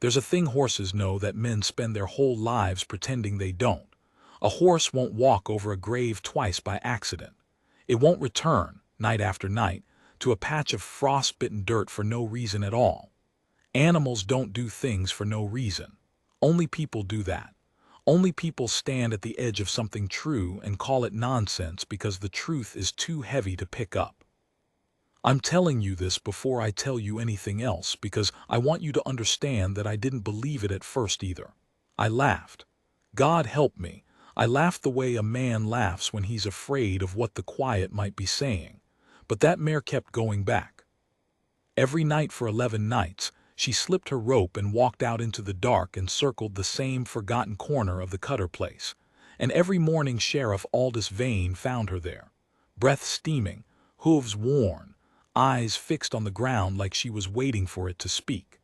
There's a thing horses know that men spend their whole lives pretending they don't. A horse won't walk over a grave twice by accident. It won't return, night after night, to a patch of frost-bitten dirt for no reason at all. Animals don't do things for no reason. Only people do that. Only people stand at the edge of something true and call it nonsense because the truth is too heavy to pick up. I'm telling you this before I tell you anything else because I want you to understand that I didn't believe it at first either. I laughed. God help me. I laughed the way a man laughs when he's afraid of what the quiet might be saying. But that mare kept going back. Every night for 11 nights, she slipped her rope and walked out into the dark and circled the same forgotten corner of the Cutter place. And every morning Sheriff Aldous Vane found her there, breath steaming, hooves worn, eyes fixed on the ground like she was waiting for it to speak.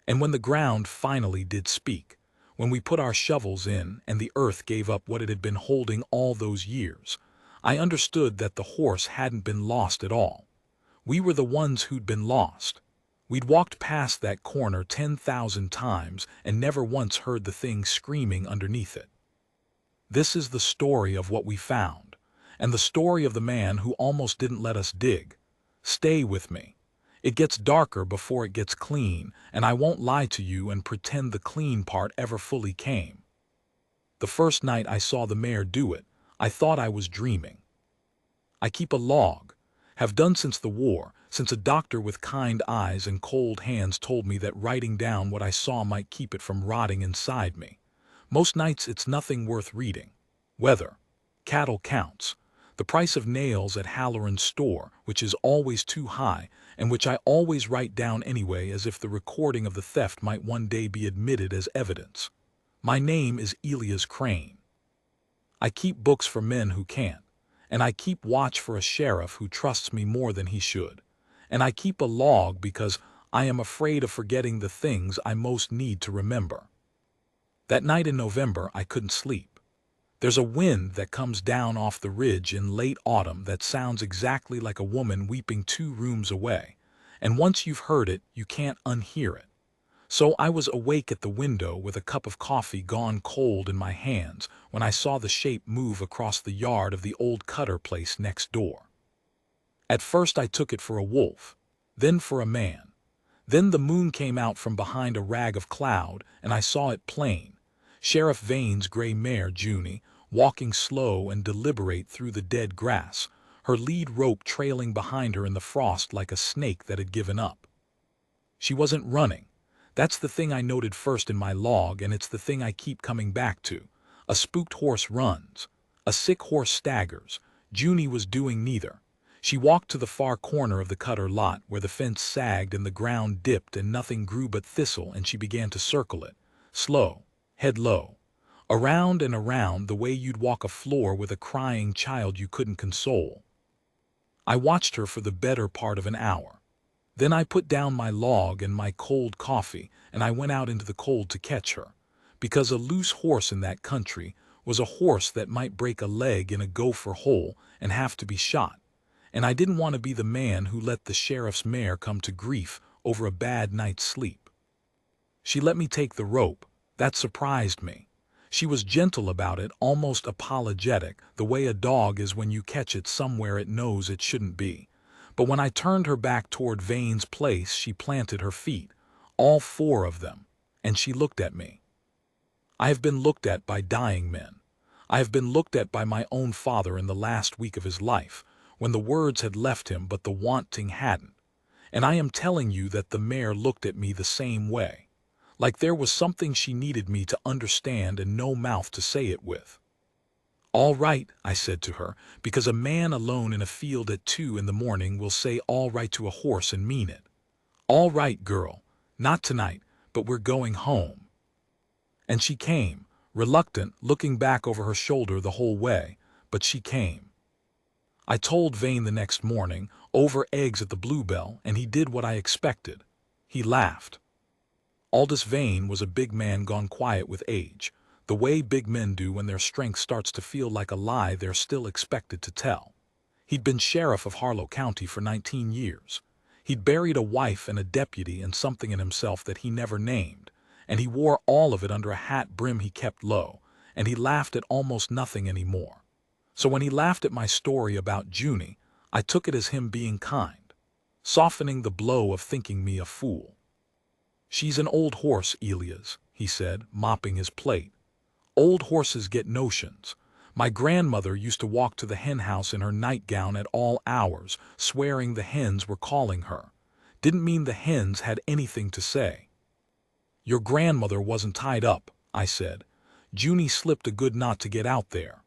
And when the ground finally did speak, when we put our shovels in and the earth gave up what it had been holding all those years, I understood that the horse hadn't been lost at all. We were the ones who'd been lost. We'd walked past that corner 10,000 times and never once heard the thing screaming underneath it. This is the story of what we found, and the story of the man who almost didn't let us dig. Stay with me. It gets darker before it gets clean, and I won't lie to you and pretend the clean part ever fully came. The first night I saw the mare do it, I thought I was dreaming. I keep a log, have done since the war, since a doctor with kind eyes and cold hands told me that writing down what I saw might keep it from rotting inside me. Most nights it's nothing worth reading. Weather, cattle counts, the price of nails at Halloran's store, which is always too high, and which I always write down anyway as if the recording of the theft might one day be admitted as evidence. My name is Elias Crane. I keep books for men who can't, and I keep watch for a sheriff who trusts me more than he should, and I keep a log because I am afraid of forgetting the things I most need to remember. That night in November I couldn't sleep. There's a wind that comes down off the ridge in late autumn that sounds exactly like a woman weeping 2 rooms away, and once you've heard it, you can't unhear it. So I was awake at the window with a cup of coffee gone cold in my hands when I saw the shape move across the yard of the old Cutter place next door. At first I took it for a wolf, then for a man. Then the moon came out from behind a rag of cloud, and I saw it plain. Sheriff Vane's gray mare, Junie, walking slow and deliberate through the dead grass, her lead rope trailing behind her in the frost like a snake that had given up. She wasn't running. That's the thing I noted first in my log, and it's the thing I keep coming back to. A spooked horse runs. A sick horse staggers. Junie was doing neither. She walked to the far corner of the Cutter lot where the fence sagged and the ground dipped and nothing grew but thistle, and she began to circle it, slow, head low. Around and around the way you'd walk a floor with a crying child you couldn't console. I watched her for the better part of an hour. Then I put down my log and my cold coffee, and I went out into the cold to catch her, because a loose horse in that country was a horse that might break a leg in a gopher hole and have to be shot, and I didn't want to be the man who let the sheriff's mare come to grief over a bad night's sleep. She let me take the rope. That surprised me. She was gentle about it, almost apologetic, the way a dog is when you catch it somewhere it knows it shouldn't be. But when I turned her back toward Vane's place, she planted her feet, all 4 of them, and she looked at me. I have been looked at by dying men. I have been looked at by my own father in the last week of his life, when the words had left him but the wanting hadn't. And I am telling you that the mare looked at me the same way, like there was something she needed me to understand and no mouth to say it with. "All right," I said to her, because a man alone in a field at 2 in the morning will say all right to a horse and mean it. "All right, girl, not tonight, but we're going home." And she came, reluctant, looking back over her shoulder the whole way, but she came. I told Vane the next morning, over eggs at the Bluebell, and he did what I expected. He laughed. Aldous Vane was a big man gone quiet with age, the way big men do when their strength starts to feel like a lie they're still expected to tell. He'd been sheriff of Harlow County for 19 years. He'd buried a wife and a deputy and something in himself that he never named, and he wore all of it under a hat brim he kept low, and he laughed at almost nothing anymore. So when he laughed at my story about Junie, I took it as him being kind, softening the blow of thinking me a fool. "She's an old horse, Elias," he said, mopping his plate. "Old horses get notions. My grandmother used to walk to the hen house in her nightgown at all hours, swearing the hens were calling her. Didn't mean the hens had anything to say." "Your grandmother wasn't tied up," I said. "Junie slipped a good knot to get out there."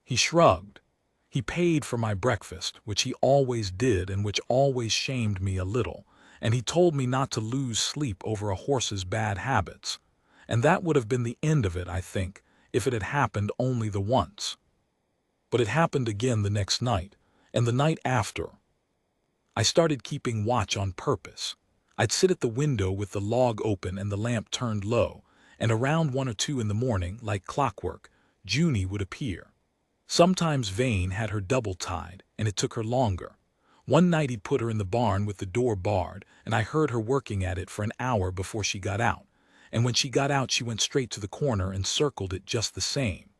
He shrugged. He paid for my breakfast, which he always did and which always shamed me a little, and he told me not to lose sleep over a horse's bad habits. And that would have been the end of it, I think, if it had happened only the once. But it happened again the next night, and the night after. I started keeping watch on purpose. I'd sit at the window with the log open and the lamp turned low, and around 1 or 2 in the morning, like clockwork, Junie would appear. Sometimes Vane had her double tied, and it took her longer. One night he'd put her in the barn with the door barred, and I heard her working at it for an hour before she got out. And when she got out, she went straight to the corner and circled it just the same.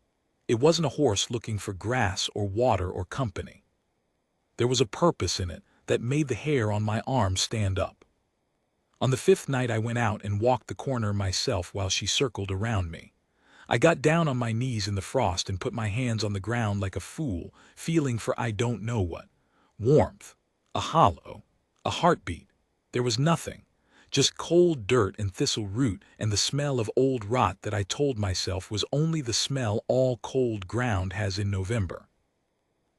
It wasn't a horse looking for grass or water or company. There was a purpose in it that made the hair on my arm stand up. On the 5th night I went out and walked the corner myself while she circled around me. I got down on my knees in the frost and put my hands on the ground like a fool, feeling for I don't know what. Warmth, a hollow, a heartbeat. There was nothing. Just cold dirt and thistle root and the smell of old rot that I told myself was only the smell all cold ground has in November.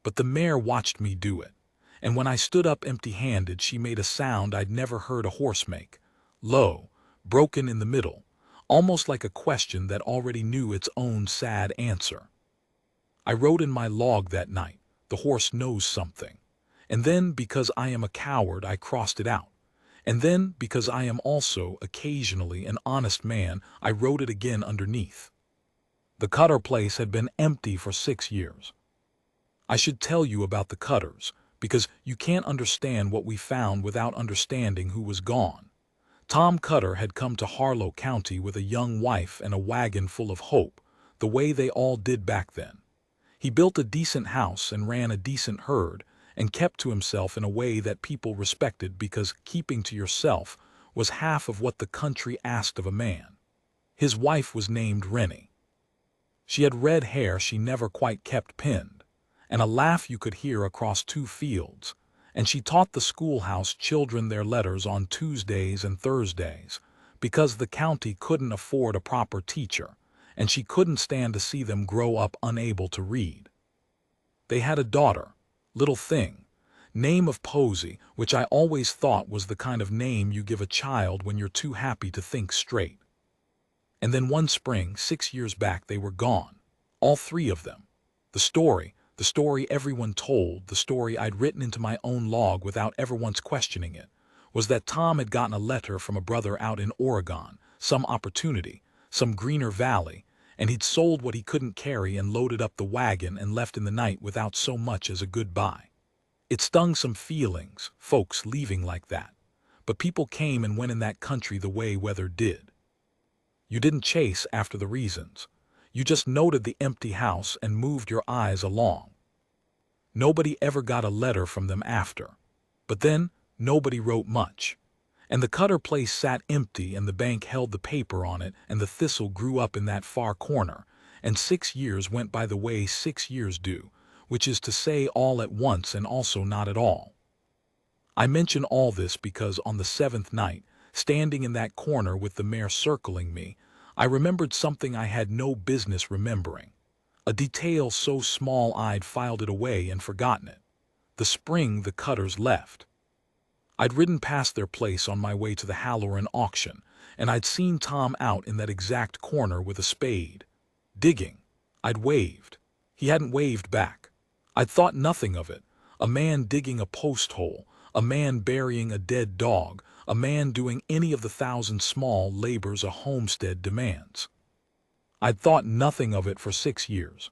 But the mare watched me do it, and when I stood up empty-handed she made a sound I'd never heard a horse make, low, broken in the middle, almost like a question that already knew its own sad answer. I wrote in my log that night, "The horse knows something." And then, because I am a coward, I crossed it out. And then, because I am also, occasionally, an honest man, I wrote it again underneath. The Cutter place had been empty for 6 years. I should tell you about the Cutters, because you can't understand what we found without understanding who was gone. Tom Cutter had come to Harlow County with a young wife and a wagon full of hope, the way they all did back then. He built a decent house and ran a decent herd, and kept to himself in a way that people respected because keeping to yourself was half of what the country asked of a man. His wife was named Rennie. She had red hair she never quite kept pinned, and a laugh you could hear across 2 fields, and she taught the schoolhouse children their letters on Tuesdays and Thursdays, because the county couldn't afford a proper teacher, and she couldn't stand to see them grow up unable to read. They had a daughter, Little Thing, name of Posey, which I always thought was the kind of name you give a child when you're too happy to think straight. And then one spring, 6 years back, they were gone, all 3 of them. The story everyone told, the story I'd written into my own log without ever once questioning it, was that Tom had gotten a letter from a brother out in Oregon, some opportunity, some greener valley, and he'd sold what he couldn't carry and loaded up the wagon and left in the night without so much as a goodbye. It stung some feelings, folks leaving like that, but people came and went in that country the way weather did. You didn't chase after the reasons. You just noted the empty house and moved your eyes along. Nobody ever got a letter from them after. But then, nobody wrote much. And the Cutter place sat empty and the bank held the paper on it and the thistle grew up in that far corner, and 6 years went by the way 6 years do, which is to say all at once and also not at all. I mention all this because on the 7th night, standing in that corner with the mare circling me, I remembered something I had no business remembering. A detail so small I'd filed it away and forgotten it. The spring the Cutters left. I'd ridden past their place on my way to the Halloran auction, and I'd seen Tom out in that exact corner with a spade, digging. I'd waved. He hadn't waved back. I'd thought nothing of it. A man digging a post hole, a man burying a dead dog, a man doing any of the 1,000 small labors a homestead demands. I'd thought nothing of it for 6 years.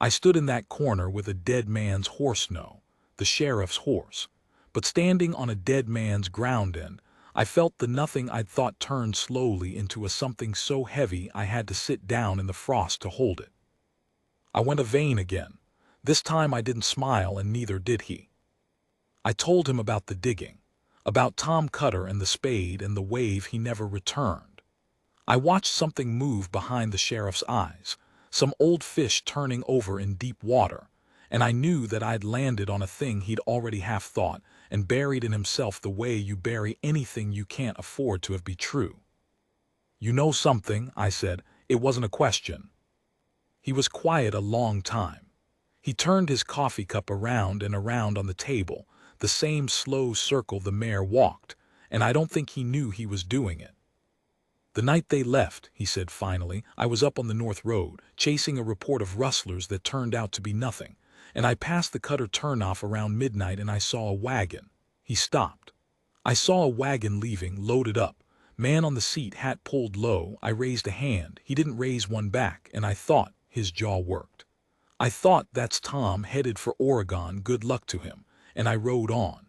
I stood in that corner with a dead man's horse, no, the sheriff's horse, but standing on a dead man's ground end, I felt the nothing I'd thought turn slowly into a something so heavy I had to sit down in the frost to hold it. I went a vein again. This time I didn't smile, and neither did he. I told him about the digging, about Tom Cutter and the spade and the wave he never returned. I watched something move behind the sheriff's eyes, some old fish turning over in deep water, and I knew that I'd landed on a thing he'd already half thought and buried in himself the way you bury anything you can't afford to have be true. "You know something," I said. It wasn't a question. He was quiet a long time. He turned his coffee cup around and around on the table, the same slow circle the mayor walked, and I don't think he knew he was doing it. "The night they left," he said finally, "I was up on the North Road, chasing a report of rustlers that turned out to be nothing, and I passed the Cutter turnoff around midnight and I saw a wagon." He stopped. "I saw a wagon leaving, loaded up. Man on the seat, hat pulled low. I raised a hand. He didn't raise one back, and I thought," his jaw worked, "I thought, that's Tom headed for Oregon, good luck to him," and I rode on.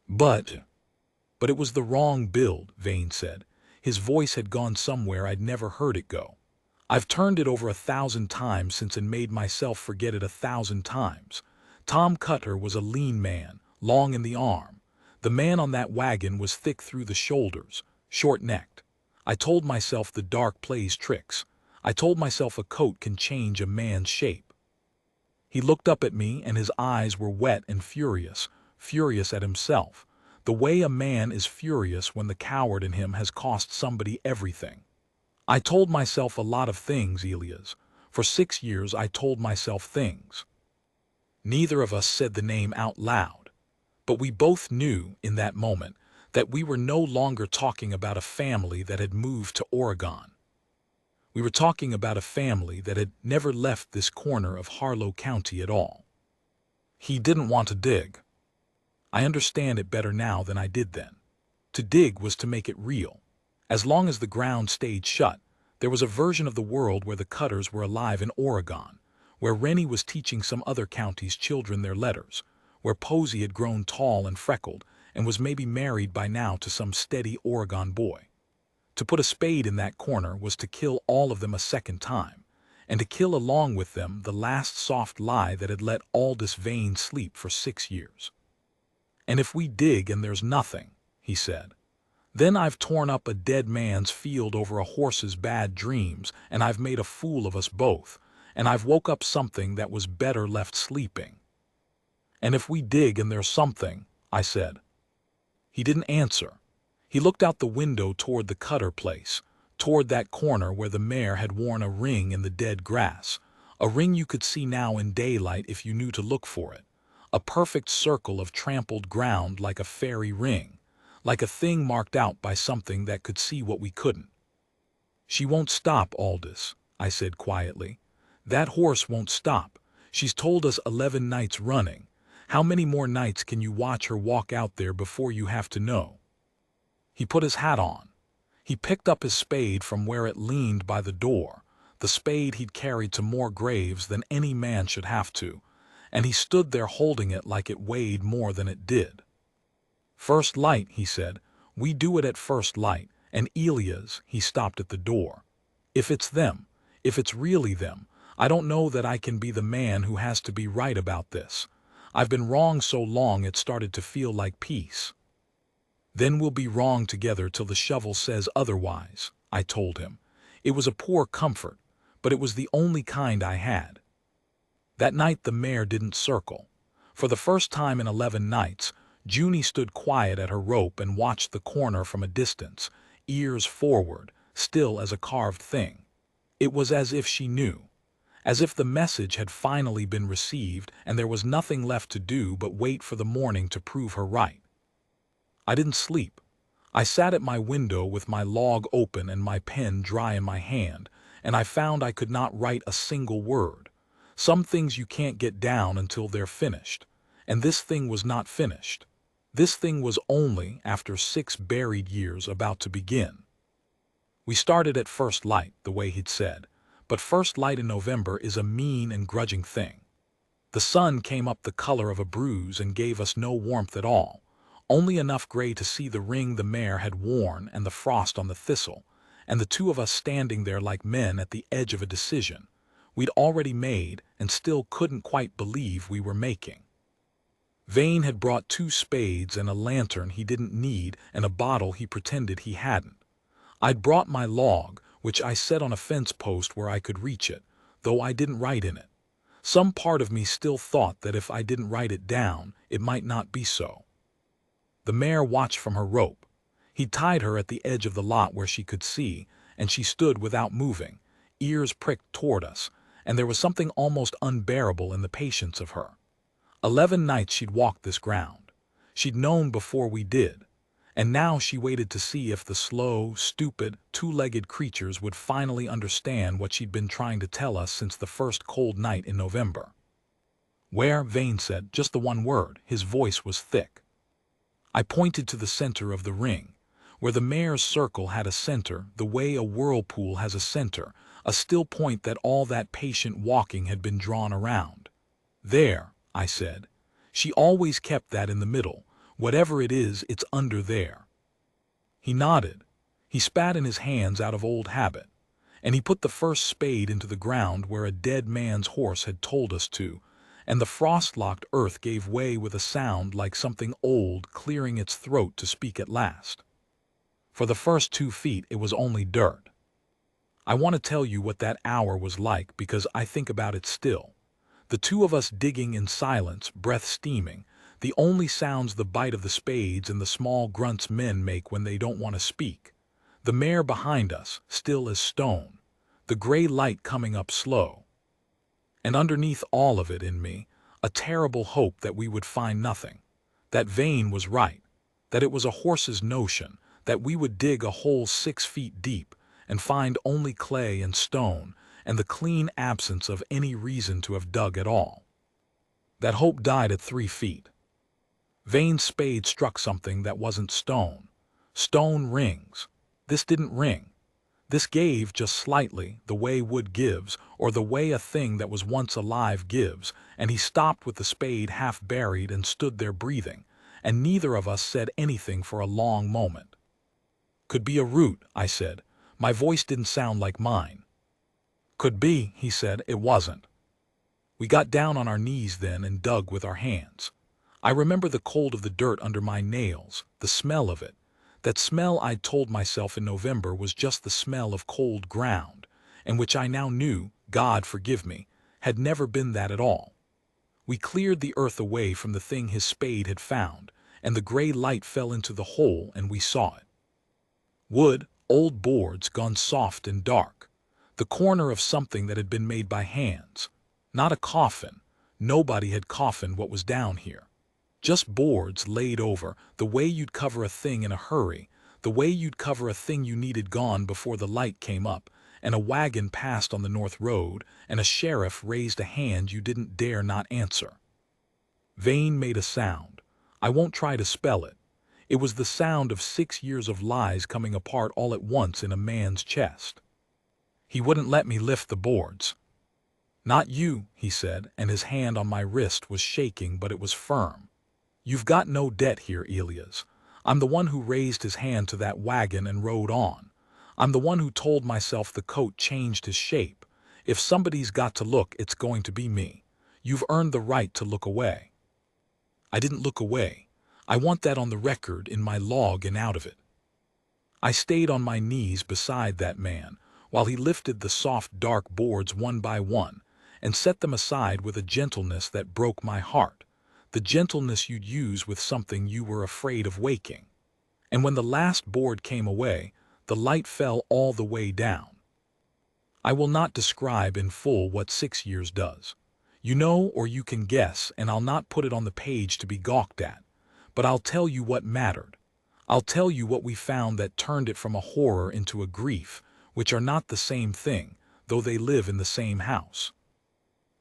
But it was the wrong build," Vane said. His voice had gone somewhere I'd never heard it go. "I've turned it over 1,000 times since and made myself forget it 1,000 times. Tom Cutter was a lean man, long in the arm. The man on that wagon was thick through the shoulders, short-necked. I told myself the dark plays tricks. I told myself a coat can change a man's shape." He looked up at me, and his eyes were wet and furious at himself, the way a man is furious when the coward in him has cost somebody everything. "I told myself a lot of things, Elias. For 6 years I told myself things." Neither of us said the name out loud, but we both knew in that moment that we were no longer talking about a family that had moved to Oregon. We were talking about a family that had never left this corner of Harlow County at all. He didn't want to dig. I understand it better now than I did then. To dig was to make it real. As long as the ground stayed shut, there was a version of the world where the Cutters were alive in Oregon, where Rennie was teaching some other county's children their letters, where Posey had grown tall and freckled and was maybe married by now to some steady Oregon boy. To put a spade in that corner was to kill all of them a second time, and to kill along with them the last soft lie that had let Aldous Vane sleep for 6 years. "And if we dig and there's nothing," he said, "then I've torn up a dead man's field over a horse's bad dreams, and I've made a fool of us both, and I've woke up something that was better left sleeping." "And if we dig and there's something," I said. He didn't answer. He looked out the window toward the Cutter place, toward that corner where the mare had worn a ring in the dead grass, a ring you could see now in daylight if you knew to look for it, a perfect circle of trampled ground like a fairy ring, like a thing marked out by something that could see what we couldn't. "She won't stop, Aldous," I said quietly. "That horse won't stop. She's told us 11 nights running. How many more nights can you watch her walk out there before you have to know?" He put his hat on. He picked up his spade from where it leaned by the door, the spade he'd carried to more graves than any man should have to, and he stood there holding it like it weighed more than it did. "First light," he said. "We do it at first light, and Elias," he stopped at the door. "If it's them, if it's really them, I don't know that I can be the man who has to be right about this. I've been wrong so long it started to feel like peace." "Then we'll be wrong together till the shovel says otherwise," I told him. It was a poor comfort, but it was the only kind I had. That night the mare didn't circle. For the first time in 11 nights, Junie stood quiet at her rope and watched the corner from a distance, ears forward, still as a carved thing. It was as if she knew, as if the message had finally been received and there was nothing left to do but wait for the morning to prove her right. I didn't sleep. I sat at my window with my log open and my pen dry in my hand, and I found I could not write a single word. Some things you can't get down until they're finished, and this thing was not finished. This thing was only, after 6 buried years, about to begin. We started at first light, the way he'd said, but first light in November is a mean and grudging thing. The sun came up the color of a bruise and gave us no warmth at all, only enough gray to see the ring the mare had worn and the frost on the thistle, and the two of us standing there like men at the edge of a decision we'd already made and still couldn't quite believe we were making. Vane had brought 2 spades and a lantern he didn't need and a bottle he pretended he hadn't. I'd brought my log, which I set on a fence post where I could reach it, though I didn't write in it. Some part of me still thought that if I didn't write it down, it might not be so. The mare watched from her rope. He tied her at the edge of the lot where she could see, and she stood without moving, ears pricked toward us, and there was something almost unbearable in the patience of her. 11 nights she'd walked this ground. She'd known before we did, and now she waited to see if the slow, stupid, 2-legged creatures would finally understand what she'd been trying to tell us since the first cold night in November. "Where?" Vane said, just the one word. His voice was thick. I pointed to the center of the ring, where the mare's circle had a center, the way a whirlpool has a center, a still point that all that patient walking had been drawn around. "There," I said. "She always kept that in the middle. Whatever it is, it's under there." He nodded. He spat in his hands out of old habit, and he put the first spade into the ground where a dead man's horse had told us to, and the frost-locked earth gave way with a sound like something old clearing its throat to speak at last. For the first 2 feet it was only dirt. I want to tell you what that hour was like because I think about it still. The 2 of us digging in silence, breath steaming, the only sounds the bite of the spades and the small grunts men make when they don't want to speak. The mare behind us, still as stone. The gray light coming up slow. And underneath all of it in me, a terrible hope that we would find nothing. That Vane was right. That it was a horse's notion. That we would dig a hole 6 feet deep and find only clay and stone and the clean absence of any reason to have dug at all. That hope died at 3 feet. Vane's spade struck something that wasn't stone. Stone rings. This didn't ring. This gave just slightly, the way wood gives, or the way a thing that was once alive gives, and he stopped with the spade half buried and stood there breathing, and neither of us said anything for a long moment. "Could be a root," I said. My voice didn't sound like mine. "Could be," he said. "It wasn't." We got down on our knees then and dug with our hands. I remember the cold of the dirt under my nails, the smell of it. That smell I'd told myself in November was just the smell of cold ground, and which I now knew, God forgive me, had never been that at all. We cleared the earth away from the thing his spade had found, and the gray light fell into the hole and we saw it. Wood, old boards gone soft and dark. The corner of something that had been made by hands. Not a coffin. Nobody had coffined what was down here. Just boards laid over, the way you'd cover a thing in a hurry, the way you'd cover a thing you needed gone before the light came up, and a wagon passed on the north road, and a sheriff raised a hand you didn't dare not answer. Vane made a sound. I won't try to spell it. It was the sound of 6 years of lies coming apart all at once in a man's chest. He wouldn't let me lift the boards. "Not you," he said, and his hand on my wrist was shaking, but it was firm. "You've got no debt here, Elias. I'm the one who raised his hand to that wagon and rode on. I'm the one who told myself the coat changed his shape. If somebody's got to look, it's going to be me. You've earned the right to look away." I didn't look away. I want that on the record, in my log and out of it. I stayed on my knees beside that man, while he lifted the soft dark boards one by one, and set them aside with a gentleness that broke my heart, the gentleness you'd use with something you were afraid of waking. And when the last board came away, the light fell all the way down. I will not describe in full what 6 years does. You know, or you can guess, and I'll not put it on the page to be gawked at. But I'll tell you what mattered. I'll tell you what we found that turned it from a horror into a grief, which are not the same thing, though they live in the same house.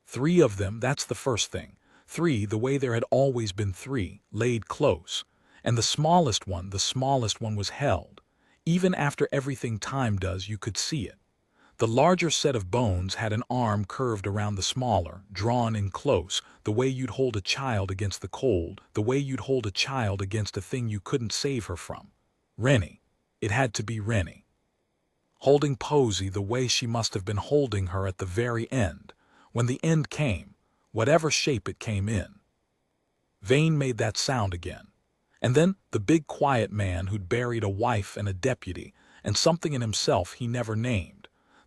3 of them, that's the first thing. 3, the way there had always been 3, laid close. And the smallest one was held. Even after everything time does, you could see it. The larger set of bones had an arm curved around the smaller, drawn in close, the way you'd hold a child against the cold, the way you'd hold a child against a thing you couldn't save her from. Rennie. It had to be Rennie. Holding Posey the way she must have been holding her at the very end, when the end came, whatever shape it came in. Vane made that sound again. And then the big quiet man who'd buried a wife and a deputy, and something in himself he never named,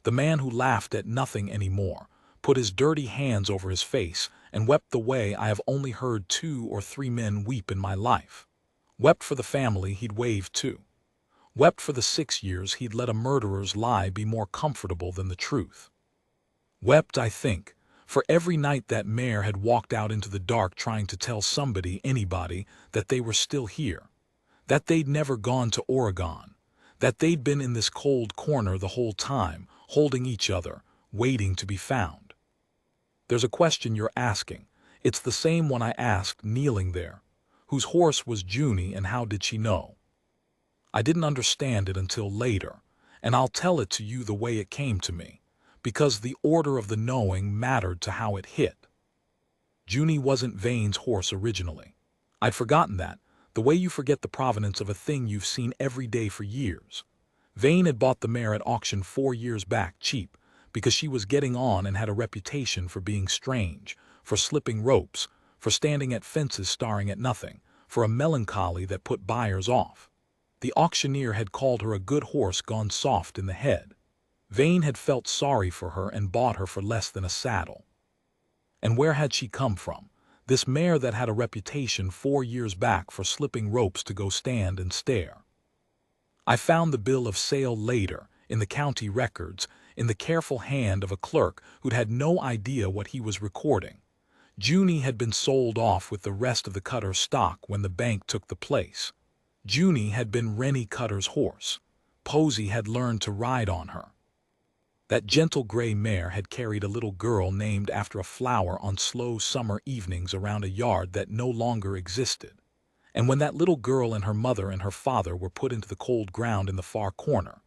the man who laughed at nothing anymore, put his dirty hands over his face and wept the way I have only heard 2 or 3 men weep in my life. Wept for the family he'd waved to. Wept for the 6 years he'd let a murderer's lie be more comfortable than the truth. Wept, I think, for every night that mare had walked out into the dark trying to tell somebody, anybody, that they were still here, that they'd never gone to Oregon, that they'd been in this cold corner the whole time, holding each other, waiting to be found. There's a question you're asking. It's the same one I asked kneeling there. Whose horse was Junie and how did she know? I didn't understand it until later, and I'll tell it to you the way it came to me, because the order of the knowing mattered to how it hit. Junie wasn't Vane's horse originally. I'd forgotten that, the way you forget the provenance of a thing you've seen every day for years. Vane had bought the mare at auction 4 years back cheap, because she was getting on and had a reputation for being strange, for slipping ropes, for standing at fences staring at nothing, for a melancholy that put buyers off. The auctioneer had called her a good horse gone soft in the head. Vane had felt sorry for her and bought her for less than a saddle. And where had she come from, this mare that had a reputation 4 years back for slipping ropes to go stand and stare? I found the bill of sale later, in the county records, in the careful hand of a clerk who'd had no idea what he was recording. Junie had been sold off with the rest of the Cutter stock when the bank took the place. Junie had been Rennie Cutter's horse. Posey had learned to ride on her. That gentle gray mare had carried a little girl named after a flower on slow summer evenings around a yard that no longer existed. And when that little girl and her mother and her father were put into the cold ground in the far corner,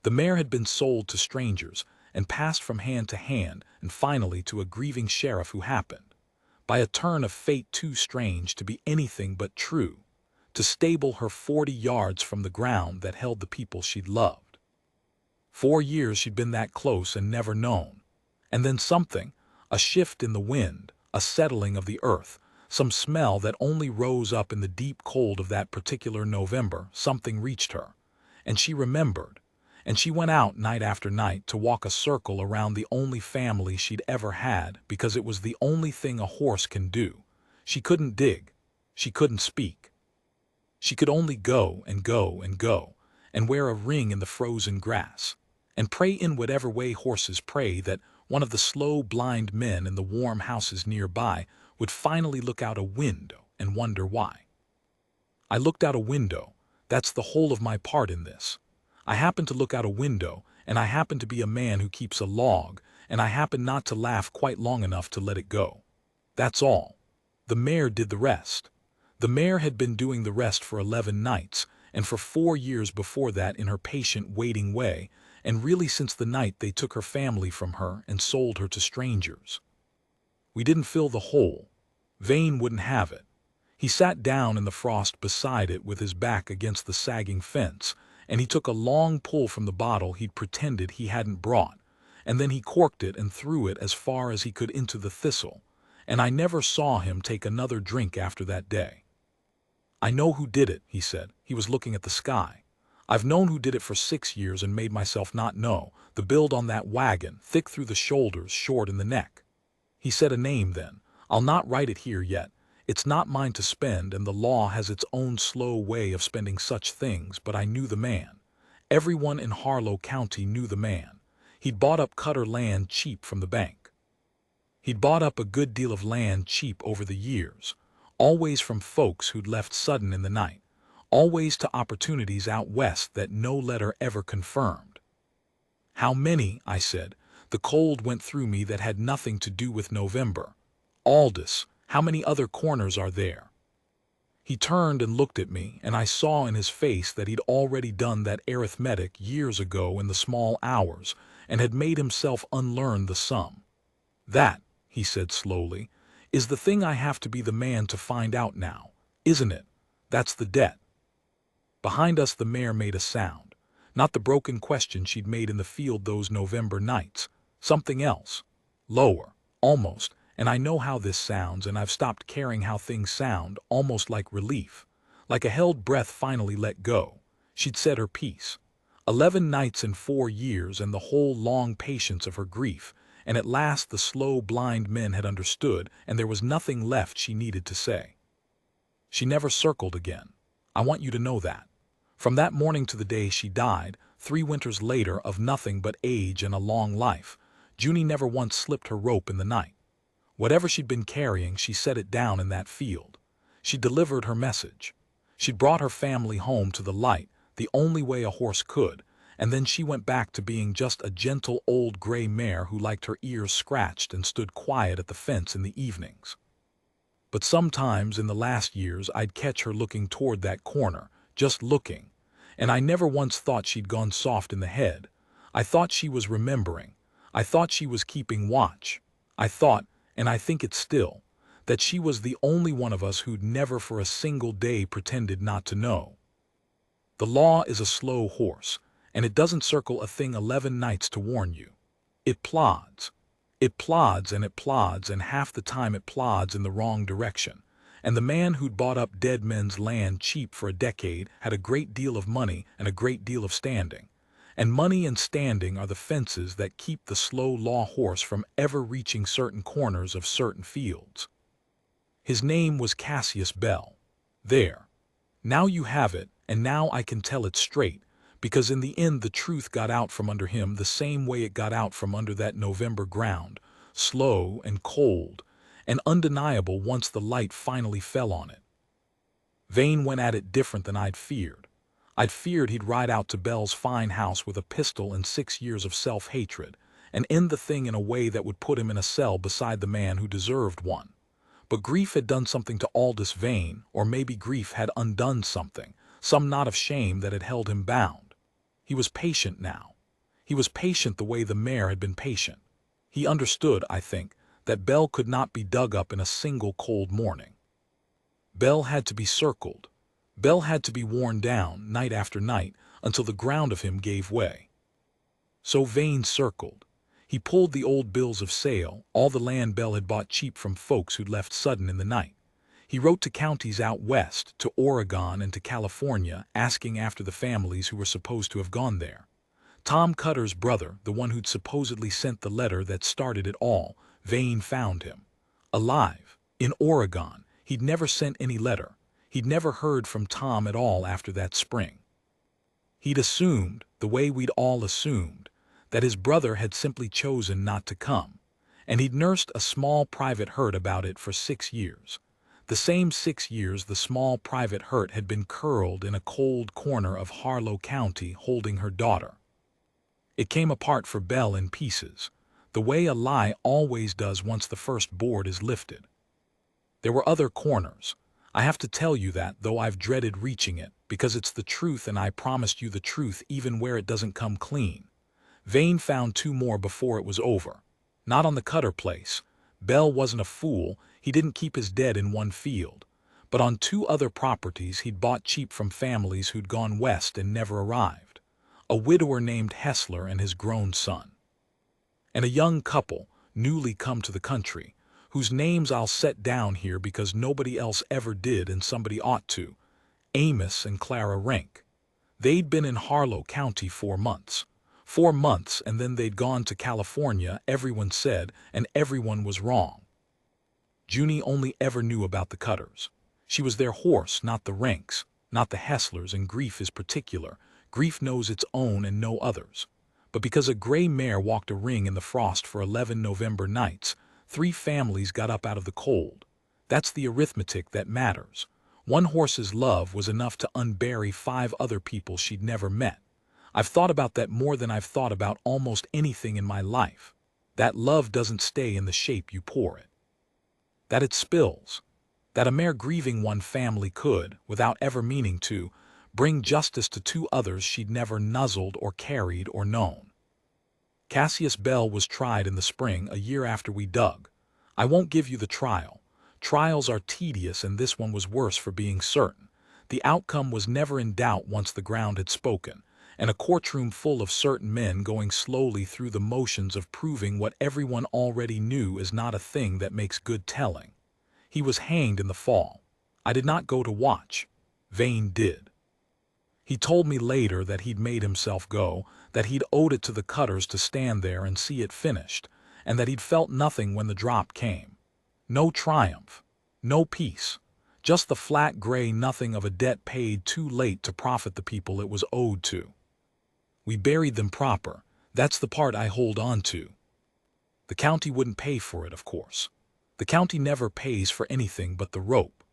the mare had been sold to strangers and passed from hand to hand and finally to a grieving sheriff who happened, by a turn of fate too strange to be anything but true, to stable her 40 yards from the ground that held the people she'd loved. 4 years she'd been that close and never known. And then something, a shift in the wind, a settling of the earth, some smell that only rose up in the deep cold of that particular November, something reached her, and she remembered, and she went out night after night to walk a circle around the only family she'd ever had because it was the only thing a horse can do. She couldn't dig, she couldn't speak. She could only go and go and go, and wear a ring in the frozen grass, and pray in whatever way horses pray that one of the slow blind men in the warm houses nearby would finally look out a window and wonder why. I looked out a window. That's the whole of my part in this. I happened to look out a window, and I happened to be a man who keeps a log, and I happened not to laugh quite long enough to let it go. That's all. The mare did the rest. The mare had been doing the rest for 11 nights, and for 4 years before that in her patient waiting way, and really since the night they took her family from her and sold her to strangers. We didn't fill the hole. Vane wouldn't have it. He sat down in the frost beside it with his back against the sagging fence, and he took a long pull from the bottle he'd pretended he hadn't brought, and then he corked it and threw it as far as he could into the thistle, and I never saw him take another drink after that day. I know who did it, he said. He was looking at the sky. I've known who did it for 6 years and made myself not know. The build on that wagon, thick through the shoulders, short in the neck. He said a name then. I'll not write it here yet. It's not mine to spend, and the law has its own slow way of spending such things, but I knew the man. Everyone in Harlow County knew the man. He'd bought up Cutter land cheap from the bank. He'd bought up a good deal of land cheap over the years, always from folks who'd left sudden in the night, always to opportunities out west that no letter ever confirmed. How many, I said, the cold went through me that had nothing to do with November. Aldous, how many other corners are there? He turned and looked at me, and I saw in his face that he'd already done that arithmetic years ago in the small hours, and had made himself unlearn the sum. "That," he said slowly, "is the thing I have to be the man to find out now, isn't it? That's the debt." Behind us the mare made a sound. Not the broken question she'd made in the field those November nights. Something else. Lower, almost, and I know how this sounds, and I've stopped caring how things sound, almost like relief. Like a held breath finally let go. She'd said her piece. 11 nights and 4 years and the whole long patience of her grief, and at last the slow blind men had understood, and there was nothing left she needed to say. She never circled again. I want you to know that. From that morning to the day she died, 3 winters later of nothing but age and a long life, Junie never once slipped her rope in the night. Whatever she'd been carrying, she set it down in that field. She delivered her message. She'd brought her family home to the light, the only way a horse could, and then she went back to being just a gentle old gray mare who liked her ears scratched and stood quiet at the fence in the evenings. But sometimes in the last years I'd catch her looking toward that corner, just looking, and I never once thought she'd gone soft in the head. I thought she was remembering. I thought she was keeping watch. I thought, and I think it still, that she was the only one of us who'd never for a single day pretended not to know. The law is a slow horse, and it doesn't circle a thing 11 nights to warn you. It plods. It plods and it plods, and half the time it plods in the wrong direction. And the man who'd bought up dead men's land cheap for a decade had a great deal of money and a great deal of standing. And money and standing are the fences that keep the slow law horse from ever reaching certain corners of certain fields. His name was Cassius Bell. There. Now you have it, and now I can tell it straight, because in the end the truth got out from under him the same way it got out from under that November ground, slow and cold, and undeniable once the light finally fell on it. Vane went at it different than I'd feared. I'd feared he'd ride out to Bell's fine house with a pistol and 6 years of self-hatred, and end the thing in a way that would put him in a cell beside the man who deserved one. But grief had done something to Aldous Vane, or maybe grief had undone something, some knot of shame that had held him bound. He was patient now. He was patient the way the mare had been patient. He understood, I think, that Bell could not be dug up in a single cold morning. Bell had to be circled. Bell had to be worn down, night after night, until the ground of him gave way. So Vane circled. He pulled the old bills of sale, all the land Bell had bought cheap from folks who'd left sudden in the night. He wrote to counties out west, to Oregon and to California, asking after the families who were supposed to have gone there. Tom Cutter's brother, the one who'd supposedly sent the letter that started it all, Vane found him. Alive. In Oregon. He'd never sent any letter. He'd never heard from Tom at all after that spring. He'd assumed, the way we'd all assumed, that his brother had simply chosen not to come, and he'd nursed a small private hurt about it for 6 years. The same 6 years the small private hurt had been curled in a cold corner of Harlow County holding her daughter. It came apart for Bell in pieces, the way a lie always does once the first board is lifted. There were other corners. I have to tell you that, though I've dreaded reaching it, because it's the truth and I promised you the truth even where it doesn't come clean. Vane found 2 more before it was over. Not on the Cutter place. Bell wasn't a fool, he didn't keep his dead in one field. But on 2 other properties he'd bought cheap from families who'd gone west and never arrived. A widower named Hessler and his grown son. And a young couple, newly come to the country, whose names I'll set down here because nobody else ever did and somebody ought to. Amos and Clara Rink. They'd been in Harlow County 4 months. 4 months, and then they'd gone to California, everyone said, and everyone was wrong. Junie only ever knew about the Cutters. She was their horse, not the Rinks, not the Hesslers, and grief is particular. Grief knows its own and no others. But because a gray mare walked a ring in the frost for 11 November nights, 3 families got up out of the cold. That's the arithmetic that matters. One horse's love was enough to unbury 5 other people she'd never met. I've thought about that more than I've thought about almost anything in my life. That love doesn't stay in the shape you pour it. That it spills. That a mere grieving one family could, without ever meaning to, bring justice to two others she'd never nuzzled or carried or known. Cassius Bell was tried in the spring, a year after we dug. I won't give you the trial. Trials are tedious, and this one was worse for being certain. The outcome was never in doubt once the ground had spoken, and a courtroom full of certain men going slowly through the motions of proving what everyone already knew is not a thing that makes good telling. He was hanged in the fall. I did not go to watch. Vane did. He told me later that he'd made himself go, that he'd owed it to the cutters to stand there and see it finished, and that he'd felt nothing when the drop came. No triumph, no peace, just the flat gray nothing of a debt paid too late to profit the people it was owed to. We buried them proper. That's the part I hold on to. The county wouldn't pay for it, of course. The county never pays for anything but the rope.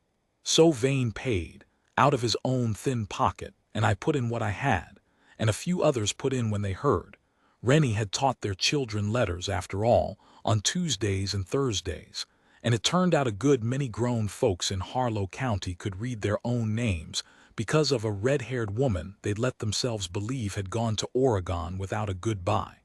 So Vane paid, out of his own thin pocket, and I put in what I had, and a few others put in when they heard. Rennie had taught their children letters, after all, on Tuesdays and Thursdays, and it turned out a good many grown folks in Harlow County could read their own names because of a red-haired woman they'd let themselves believe had gone to Oregon without a goodbye.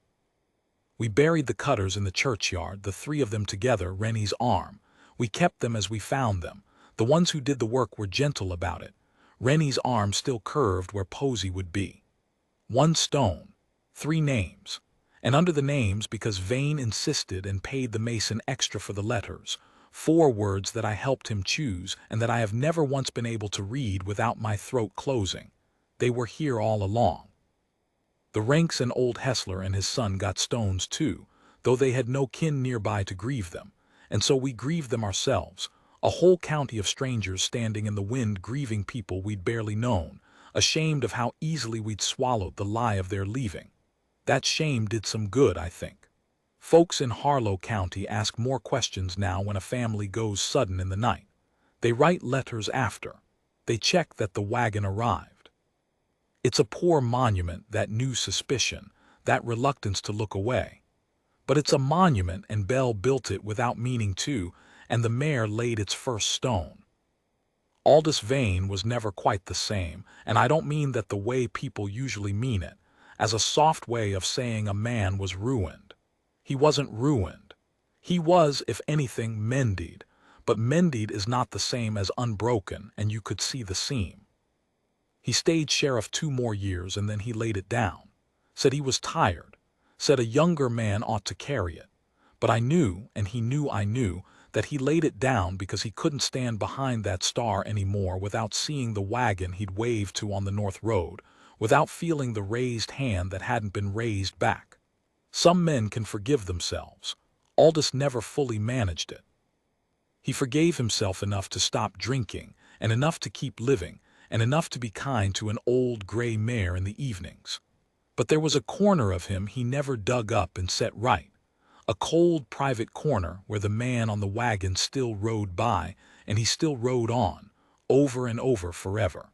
We buried the cutters in the churchyard, the three of them together, Rennie's arm. We kept them as we found them. The ones who did the work were gentle about it. Rennie's arm still curved where Posey would be. 1 stone, 3 names. And under the names, because Vane insisted and paid the mason extra for the letters, 4 words that I helped him choose and that I have never once been able to read without my throat closing. They were here all along. The Ranks and old Hessler and his son got stones too, though they had no kin nearby to grieve them, and so we grieved them ourselves, a whole county of strangers standing in the wind grieving people we'd barely known, ashamed of how easily we'd swallowed the lie of their leaving. That shame did some good, I think. Folks in Harlow County ask more questions now when a family goes sudden in the night. They write letters after. They check that the wagon arrived. It's a poor monument, that new suspicion, that reluctance to look away. But it's a monument, and Bell built it without meaning to, and the mayor laid its first stone. Aldous Vane was never quite the same, and I don't mean that the way people usually mean it, as a soft way of saying a man was ruined. He wasn't ruined. He was, if anything, mended, but mended is not the same as unbroken, and you could see the seam. He stayed sheriff 2 more years, and then he laid it down. Said he was tired. Said a younger man ought to carry it. But I knew, and he knew I knew, that he laid it down because he couldn't stand behind that star anymore without seeing the wagon he'd waved to on the North Road, without feeling the raised hand that hadn't been raised back. Some men can forgive themselves. Aldous never fully managed it. He forgave himself enough to stop drinking, and enough to keep living, and enough to be kind to an old gray mare in the evenings. But there was a corner of him he never dug up and set right. A cold, private corner where the man on the wagon still rode by, and he still rode on, over and over forever.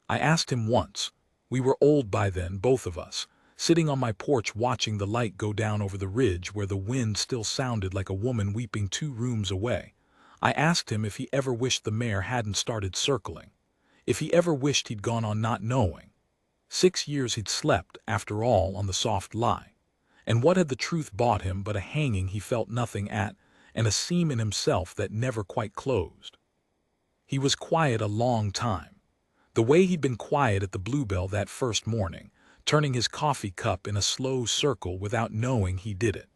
I asked him once. We were old by then, both of us, sitting on my porch watching the light go down over the ridge where the wind still sounded like a woman weeping 2 rooms away. I asked him if he ever wished the mare hadn't started circling. If he ever wished he'd gone on not knowing. 6 years he'd slept, after all, on the soft lie. And what had the truth bought him but a hanging he felt nothing at, and a seam in himself that never quite closed? He was quiet a long time. The way he'd been quiet at the Bluebell that first morning, turning his coffee cup in a slow circle without knowing he did it.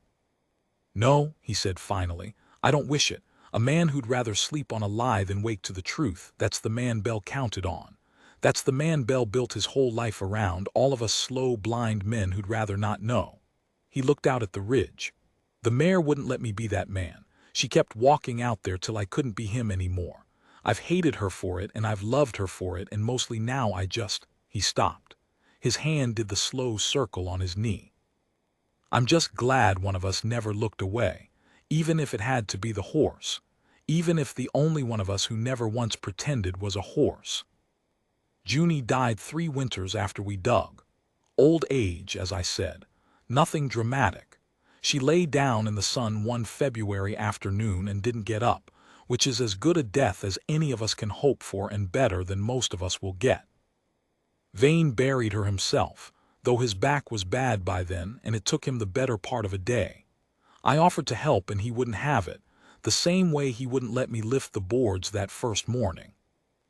"No," he said finally, "I don't wish it. A man who'd rather sleep on a lie than wake to the truth, that's the man Bell counted on. That's the man Bell built his whole life around, all of us slow, blind men who'd rather not know." He looked out at the ridge. "The mare wouldn't let me be that man. She kept walking out there till I couldn't be him anymore. I've hated her for it, and I've loved her for it, and mostly now I just—" He stopped. His hand did the slow circle on his knee. "I'm just glad one of us never looked away, even if it had to be the horse, even if the only one of us who never once pretended was a horse." Junie died 3 winters after we dug. Old age, as I said. Nothing dramatic. She lay down in the sun one February afternoon and didn't get up, which is as good a death as any of us can hope for and better than most of us will get. Vane buried her himself, though his back was bad by then and it took him the better part of a day. I offered to help and he wouldn't have it, the same way he wouldn't let me lift the boards that first morning.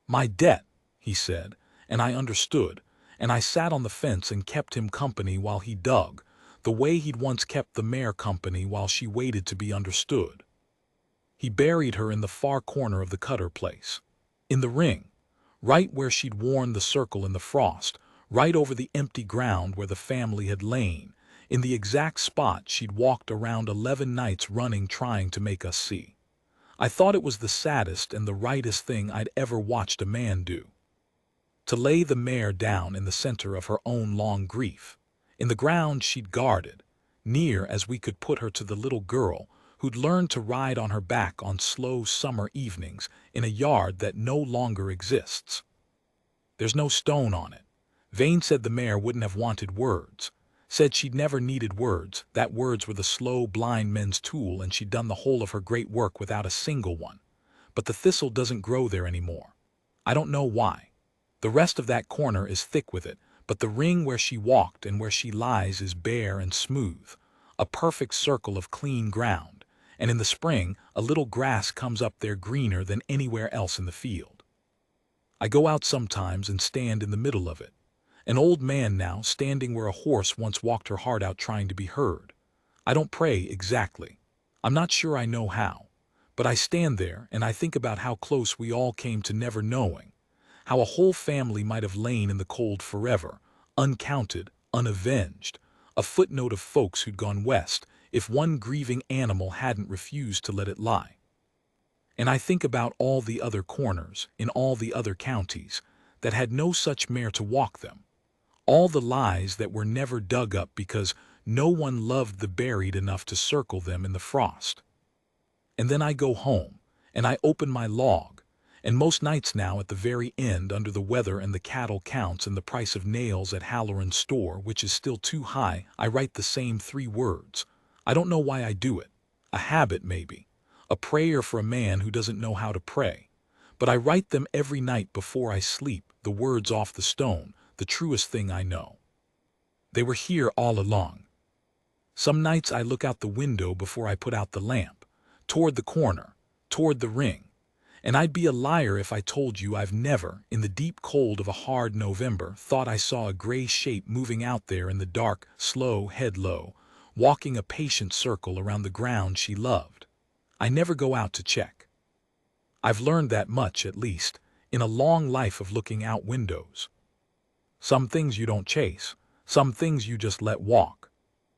My debt, he said, and I understood, and I sat on the fence and kept him company while he dug, the way he'd once kept the mare company while she waited to be understood. He buried her in the far corner of the Cutter place. In the ring, right where she'd worn the circle in the frost, right over the empty ground where the family had lain, in the exact spot she'd walked around 11 nights running trying to make us see. I thought it was the saddest and the rightest thing I'd ever watched a man do. To lay the mare down in the center of her own long grief, in the ground she'd guarded, near as we could put her to the little girl who'd learned to ride on her back on slow summer evenings in a yard that no longer exists. There's no stone on it. Vane said the mare wouldn't have wanted words, said she'd never needed words, that words were the slow blind men's tool and she'd done the whole of her great work without a single one. But the thistle doesn't grow there anymore. I don't know why. The rest of that corner is thick with it, but the ring where she walked and where she lies is bare and smooth, a perfect circle of clean ground, and in the spring a little grass comes up there greener than anywhere else in the field. I go out sometimes and stand in the middle of it, an old man now standing where a horse once walked her heart out trying to be heard. I don't pray exactly. I'm not sure I know how, but I stand there and I think about how close we all came to never knowing, how a whole family might have lain in the cold forever, uncounted, unavenged, a footnote of folks who'd gone west if one grieving animal hadn't refused to let it lie. And I think about all the other corners, in all the other counties, that had no such mare to walk them, all the lies that were never dug up because no one loved the buried enough to circle them in the frost. And then I go home, and I open my log, and most nights now at the very end under the weather and the cattle counts and the price of nails at Halloran's store, which is still too high, I write the same 3 words. I don't know why I do it. A habit, maybe. A prayer for a man who doesn't know how to pray. But I write them every night before I sleep, the words off the stone, the truest thing I know. They were here all along. Some nights I look out the window before I put out the lamp, toward the corner, toward the ring, and I'd be a liar if I told you I've never, in the deep cold of a hard November, thought I saw a gray shape moving out there in the dark, slow, head low, walking a patient circle around the ground she loved. I never go out to check. I've learned that much, at least, in a long life of looking out windows. Some things you don't chase, some things you just let walk.